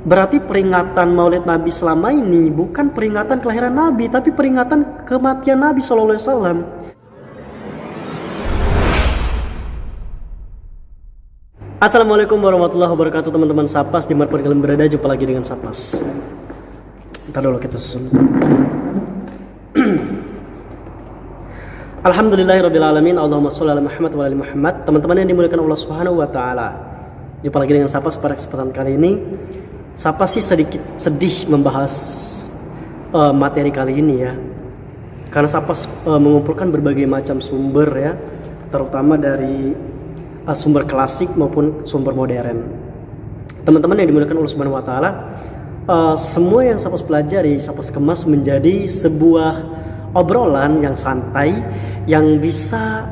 Berarti peringatan Maulid Nabi selama ini bukan peringatan kelahiran Nabi, tapi peringatan kematian Nabi Sallallahu Alaihi Wasallam. Assalamualaikum warahmatullahi wabarakatuh, teman-teman Sapas dimanapun kalian berada. Jumpa lagi dengan Sapas. Ntar dulu kita susun. Alhamdulillahirrabbilalamin. Allahumma sholli ala Muhammad wa ala Muhammad. Teman-teman yang dimuliakan Allah Subhanahu wa Ta'ala, jumpa lagi dengan Sapas pada kesempatan kali ini. Sapas sih sedikit sedih membahas materi kali ini ya, karena Sapas mengumpulkan berbagai macam sumber ya, terutama dari sumber klasik maupun sumber modern. Teman-teman yang dimuliakan Allah Subhanahu wa Ta'ala, semua yang Sapas pelajari, Sapas kemas menjadi sebuah obrolan yang santai yang bisa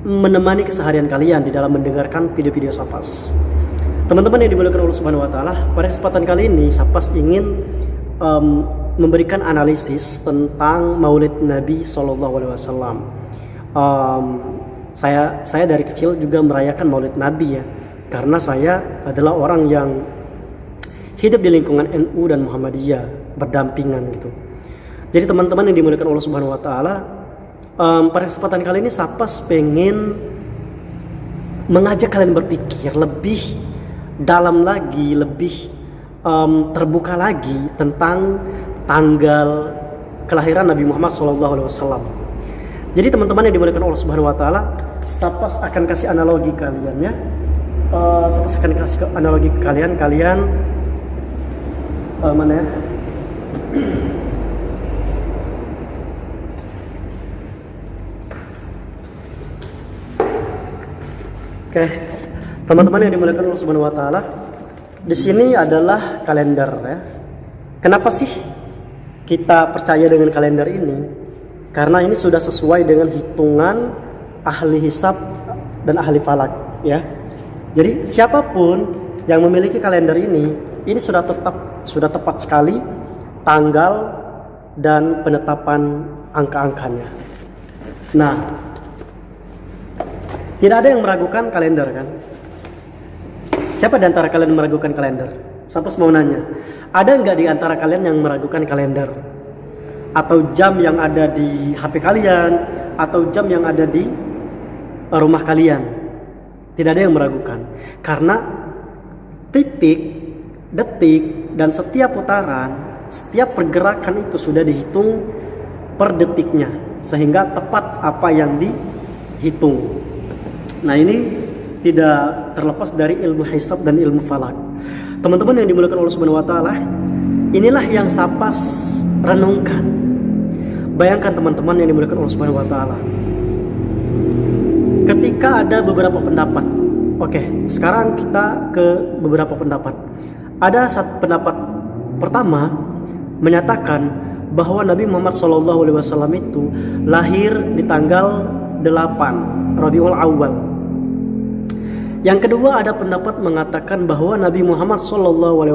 menemani keseharian kalian di dalam mendengarkan video-video Sapas. Teman-teman yang dimuliakan Allah Subhanahu wa Ta'ala, pada kesempatan kali ini Sapas ingin memberikan analisis tentang Maulid Nabi Sallallahu Alaihi Wasallam. Saya dari kecil juga merayakan Maulid Nabi ya, karena saya adalah orang yang hidup di lingkungan NU dan Muhammadiyah berdampingan gitu. Jadi teman-teman yang dimuliakan Allah Subhanahu wa Ta'ala, pada kesempatan kali ini Sapas pengen mengajak kalian berpikir lebih dalam lagi, lebih terbuka lagi tentang tanggal kelahiran Nabi Muhammad SAW. Jadi teman-teman yang dimuliakan Allah Subhanahu wa Ta'ala, Sapas akan kasih analogi kalian ya. Sapas akan kasih analogi ke kalian mana ya? Oke. Teman-teman yang dimuliakan Allah Subhanahu wa Ta'ala, di sini adalah kalender ya. Kenapa sih kita percaya dengan kalender ini? Karena ini sudah sesuai dengan hitungan ahli hisab dan ahli falak ya. Jadi siapapun yang memiliki kalender ini sudah tepat sekali tanggal dan penetapan angka-angkanya. Nah, tidak ada yang meragukan kalender kan? Siapa di antara kalian meragukan kalender? Sapas mau nanya, ada nggak di antara kalian yang meragukan kalender? Atau jam yang ada di HP kalian? Atau jam yang ada di rumah kalian? Tidak ada yang meragukan. Karena titik, detik, dan setiap putaran, setiap pergerakan itu sudah dihitung per detiknya, sehingga tepat apa yang dihitung. Nah, ini tidak terlepas dari ilmu hisab dan ilmu falak. Teman-teman yang dimuliakan Allah Subhanahu wa Ta'ala, inilah yang Sapas renungkan. Bayangkan teman-teman yang dimuliakan Allah Subhanahu wa Ta'ala, ketika ada beberapa pendapat. Oke, sekarang kita ke beberapa pendapat. Ada satu pendapat pertama menyatakan bahwa Nabi Muhammad SAW itu lahir di tanggal 8 Rabiul Awal. Yang kedua, ada pendapat mengatakan bahwa Nabi Muhammad SAW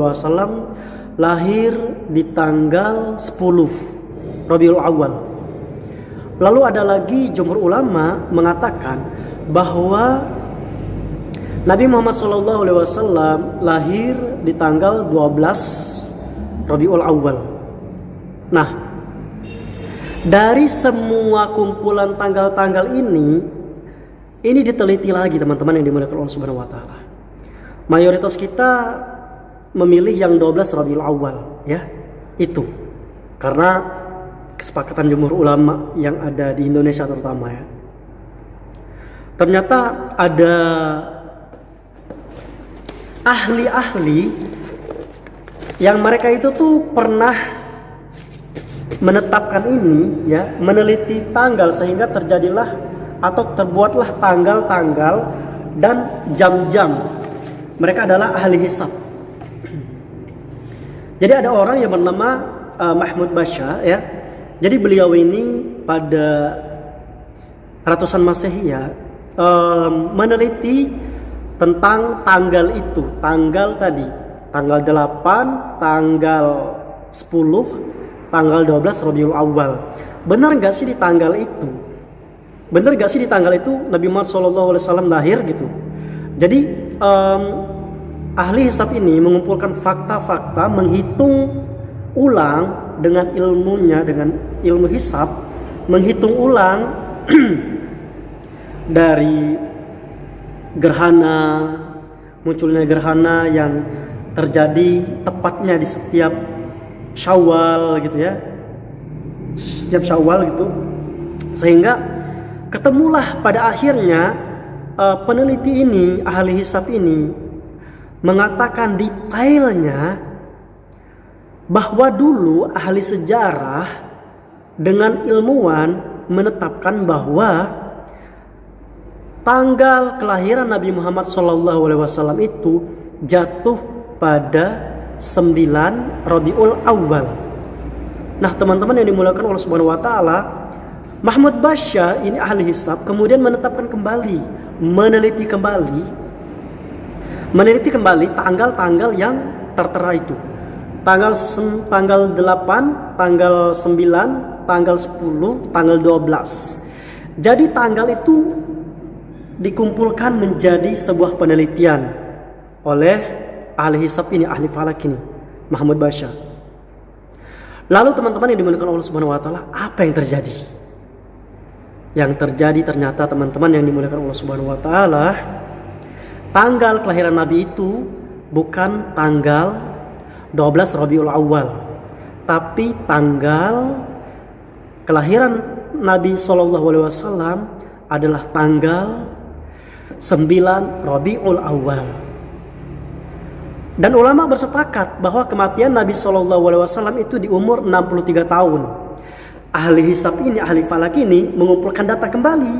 lahir di tanggal 10 Rabiul Awal. Lalu ada lagi jumhur ulama mengatakan bahwa Nabi Muhammad SAW lahir di tanggal 12 Rabiul Awal. Nah, dari semua kumpulan tanggal-tanggal ini diteliti lagi teman-teman yang dimuliakan Allah Subhanahu wa Ta'ala. Mayoritas kita memilih yang 12 Rabiul Awal ya. Itu karena kesepakatan jumhur ulama yang ada di Indonesia terutama ya. Ternyata ada ahli-ahli yang mereka itu tuh pernah menetapkan ini ya, meneliti tanggal sehingga terjadilah atau terbuatlah tanggal-tanggal dan jam-jam. Mereka adalah ahli hisab. Jadi ada orang yang bernama Mahmud Basha ya. Jadi beliau ini pada ratusan Masehi ya, meneliti tentang tanggal itu, tanggal tadi, tanggal 8, tanggal 10, tanggal 12 Rabiul Awal. Benar nggak sih di tanggal itu? Benar gak sih di tanggal itu Nabi Muhammad SAW lahir gitu? Jadi ahli hisab ini mengumpulkan fakta-fakta, menghitung ulang dengan ilmunya, dengan ilmu hisab, menghitung ulang dari gerhana, munculnya gerhana yang terjadi tepatnya di setiap Syawal gitu ya, setiap Syawal gitu, sehingga ketemulah pada akhirnya peneliti ini, ahli hisab ini mengatakan detailnya bahwa dulu ahli sejarah dengan ilmuwan menetapkan bahwa tanggal kelahiran Nabi Muhammad SAW itu jatuh pada 9 Rabiul Awal. Nah, teman-teman yang dimuliakan Allah Subhanahu wa taala, Mahmud Basya ini ahli hisab kemudian menetapkan kembali, meneliti kembali tanggal-tanggal yang tertera itu. Tanggal 8, tanggal 9, tanggal 10, tanggal 12. Jadi tanggal itu dikumpulkan menjadi sebuah penelitian oleh ahli hisab ini, ahli falak ini, Mahmud Basya. Lalu teman-teman yang dimuliakan Allah Subhanahu wa taala, apa yang terjadi? Yang terjadi ternyata teman-teman yang dimuliakan Allah Subhanahu wa taala, tanggal kelahiran Nabi itu bukan tanggal 12 Rabiul Awal, tapi tanggal kelahiran Nabi SAW adalah tanggal 9 Rabiul Awal. Dan ulama bersepakat bahwa kematian Nabi SAW itu di umur 63 tahun. Ahli hisab ini, ahli falak ini mengumpulkan data kembali,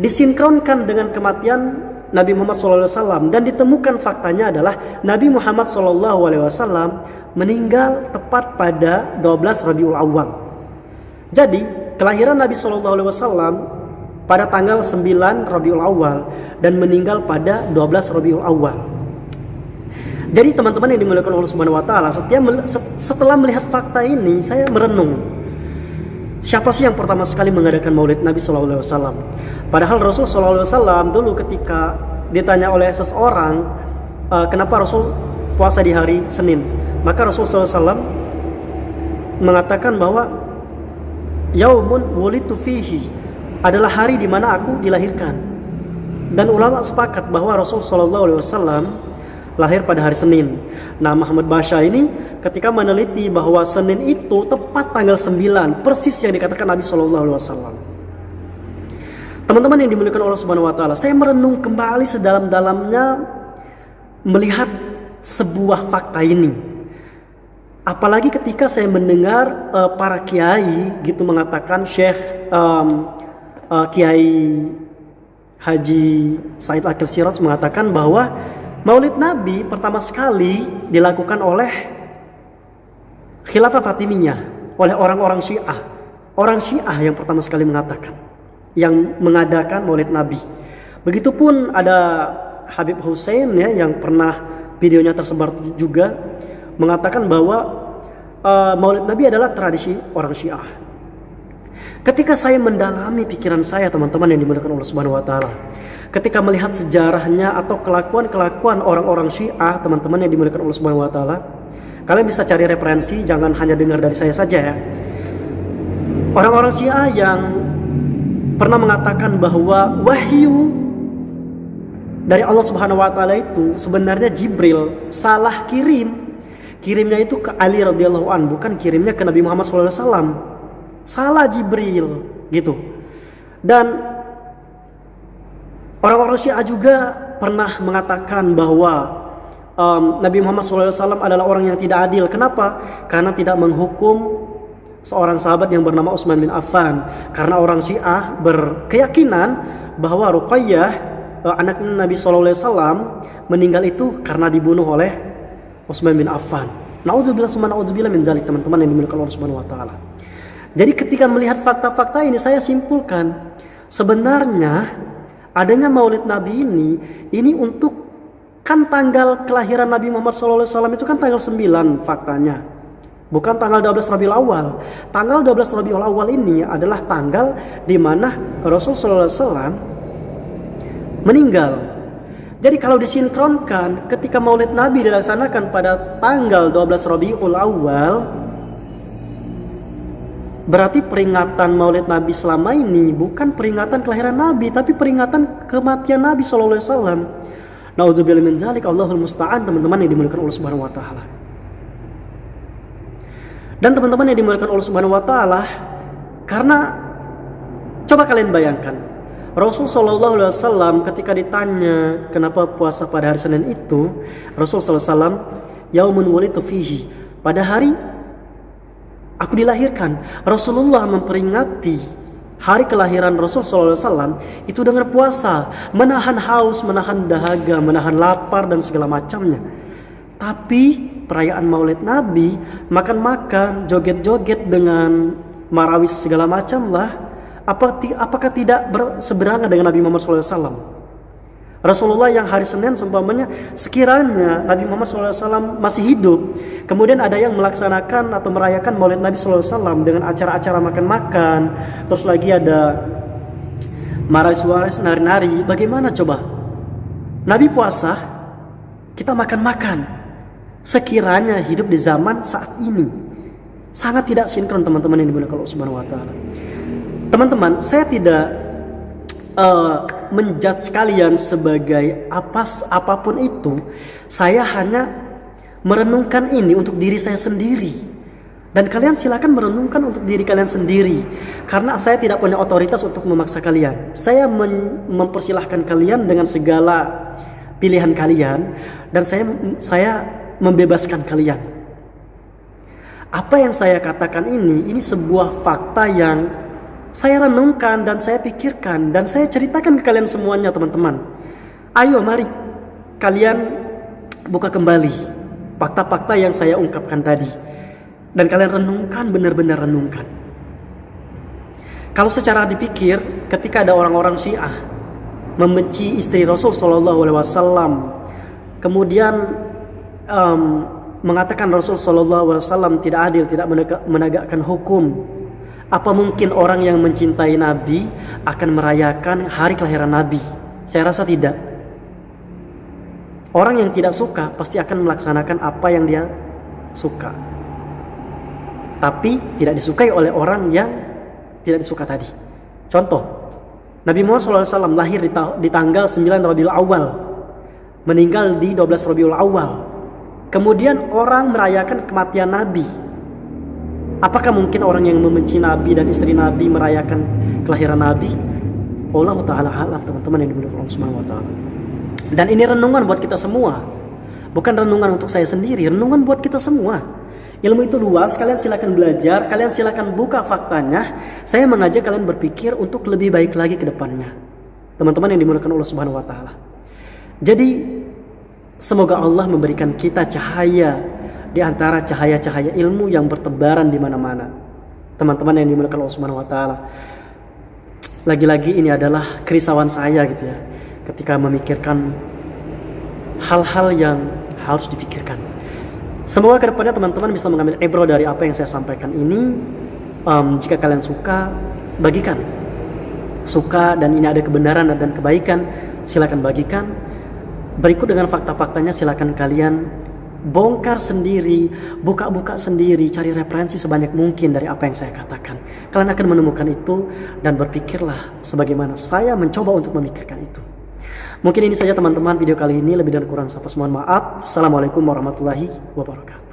disinkronkan dengan kematian Nabi Muhammad SAW, dan ditemukan faktanya adalah Nabi Muhammad SAW meninggal tepat pada 12 Rabiul Awal. Jadi kelahiran Nabi SAW pada tanggal 9 Rabiul Awal dan meninggal pada 12 Rabiul Awal. Jadi teman-teman yang dimuliakan Allah Subhanahu wa taala, setelah melihat fakta ini saya merenung, siapa sih yang pertama sekali mengadakan Maulid Nabi SAW? Padahal Rasul SAW dulu ketika ditanya oleh seseorang, kenapa Rasul puasa di hari Senin, maka Rasul SAW mengatakan bahwa Yaumun wulitu fihi, adalah hari di mana aku dilahirkan. Dan ulama sepakat bahwa Rasul SAW lahir pada hari Senin. Nah, Mahmud Basya ini ketika meneliti bahwa Senin itu tepat tanggal 9, persis yang dikatakan Nabi SAW. Teman-teman yang dimuliakan Allah Subhanahu wa taala, saya merenung kembali sedalam-dalamnya melihat sebuah fakta ini. Apalagi ketika saya mendengar para kiai gitu mengatakan, Syekh Kiai Haji Said Akil Siraj mengatakan bahwa Maulid Nabi pertama sekali dilakukan oleh Khilafah Fatimiyah, oleh orang-orang Syiah. Orang Syiah yang pertama sekali yang mengadakan Maulid Nabi. Begitupun ada Habib Hussein ya, yang pernah videonya tersebar juga, mengatakan bahwa Maulid Nabi adalah tradisi orang Syiah. Ketika saya mendalami pikiran saya, teman-teman yang dimuliakan Allah Subhanahu wa taala, ketika melihat sejarahnya atau kelakuan-kelakuan orang-orang Syiah, teman-teman yang dimuliakan Allah Subhanahu wa taala, kalian bisa cari referensi, jangan hanya dengar dari saya saja ya. Orang-orang Syiah yang pernah mengatakan bahwa wahyu dari Allah Subhanahu wa taala itu sebenarnya Jibril salah kirimnya itu ke Ali radhiyallahu an, bukan kirimnya ke Nabi Muhammad SAW. Salah Jibril gitu. Dan orang-orang Syiah juga pernah mengatakan bahwa Nabi Muhammad SAW adalah orang yang tidak adil. Kenapa? Karena tidak menghukum seorang sahabat yang bernama Utsman bin Affan. Karena orang Syiah berkeyakinan bahwa Ruqayyah, anak Nabi SAW, meninggal itu karena dibunuh oleh Utsman bin Affan. Na'udzubillah min dzalik, teman-teman yang dimiliki Allah Subhanahu wa taala. Jadi ketika melihat fakta-fakta ini, saya simpulkan sebenarnya adanya Maulid Nabi ini untuk, kan tanggal kelahiran Nabi Muhammad SAW itu kan tanggal 9 faktanya, bukan tanggal 12 Rabiul Awal. Tanggal 12 Rabiul Awal ini adalah tanggal di mana Rasul SAW meninggal. Jadi kalau disinkronkan ketika Maulid Nabi dilaksanakan pada tanggal 12 Rabiul Awal, berarti peringatan Maulid Nabi selama ini bukan peringatan kelahiran Nabi, tapi peringatan kematian Nabi sallallahu alaihi wasallam. Nauzubillahi min dzalik, Allahul musta'an, teman-teman yang dimuliakan Allah Subhanahu wa taala. Dan teman-teman yang dimuliakan Allah Subhanahu wa taala, karena coba kalian bayangkan, Rasul sallallahu alaihi wasallam ketika ditanya kenapa puasa pada hari Senin itu, Rasul sallallahu alaihi wasallam, yaumun wulidtu fihi, pada hari aku dilahirkan. Rasulullah memperingati hari kelahiran Rasul sallallahu alaihi wasallam itu dengan puasa, menahan haus, menahan dahaga, menahan lapar dan segala macamnya. Tapi perayaan Maulid Nabi, makan-makan, joget-joget dengan marawis segala macam lah, apakah tidak berseberangan dengan Nabi Muhammad SAW? Rasulullah yang hari Senin seumpamanya, sekiranya Nabi Muhammad SAW masih hidup, kemudian ada yang melaksanakan atau merayakan Maulid Nabi SAW dengan acara-acara makan-makan, terus lagi ada marawis-marawis, nari-nari, bagaimana coba? Nabi puasa, kita makan-makan. Sekiranya hidup di zaman saat ini, sangat tidak sinkron teman-teman yang dimuliakan Allah Subhanahu wa taala. Teman-teman, saya tidak menjudge kalian sebagai apapun itu. Saya hanya merenungkan ini untuk diri saya sendiri. Dan kalian silakan merenungkan untuk diri kalian sendiri. Karena saya tidak punya otoritas untuk memaksa kalian. Saya mempersilahkan kalian dengan segala pilihan kalian, dan saya membebaskan kalian. Apa yang saya katakan ini sebuah fakta yang saya renungkan dan saya pikirkan dan saya ceritakan ke kalian semuanya, teman-teman. Ayo mari kalian buka kembali fakta-fakta yang saya ungkapkan tadi, dan kalian renungkan, benar-benar renungkan. Kalau secara dipikir, ketika ada orang-orang Syiah membenci istri Rasul sallallahu alaihi wasallam, kemudian mengatakan Rasul sallallahu alaihi wasallam tidak adil, tidak menegakkan hukum, apa mungkin orang yang mencintai Nabi akan merayakan hari kelahiran Nabi? Saya rasa tidak. Orang yang tidak suka pasti akan melaksanakan apa yang dia suka, tapi tidak disukai oleh orang yang tidak disuka tadi. Contoh, Nabi Muhammad SAW lahir di tanggal 9 Rabiul Awal, meninggal di 12 Rabiul Awal. Kemudian orang merayakan kematian Nabi. Apakah mungkin orang yang membenci Nabi dan istri Nabi merayakan kelahiran Nabi? Allah Ta'ala alam, teman-teman yang dimuliakan Allah Subhanahu wa taala. Dan ini renungan buat kita semua. Bukan renungan untuk saya sendiri, renungan buat kita semua. Ilmu itu luas, kalian silakan belajar, kalian silakan buka faktanya. Saya mengajak kalian berpikir untuk lebih baik lagi ke depannya. Teman-teman yang dimuliakan Allah Subhanahu wa taala. Jadi semoga Allah memberikan kita cahaya di antara cahaya-cahaya ilmu yang bertebaran di mana-mana. Teman-teman yang dimuliakan Allah Subhanahu wa taala. Lagi-lagi ini adalah kerisauan saya gitu ya, ketika memikirkan hal-hal yang harus dipikirkan. Semoga kedepannya teman-teman bisa mengambil ibrah dari apa yang saya sampaikan ini. Jika kalian suka, bagikan. Suka dan ini ada kebenaran dan kebaikan, silakan bagikan. Berikut dengan fakta-faktanya silakan kalian bongkar sendiri, buka-buka sendiri, cari referensi sebanyak mungkin dari apa yang saya katakan. Kalian akan menemukan itu dan berpikirlah sebagaimana saya mencoba untuk memikirkan itu. Mungkin ini saja teman-teman video kali ini, lebih dan kurang saya mohon maaf. Assalamualaikum warahmatullahi wabarakatuh.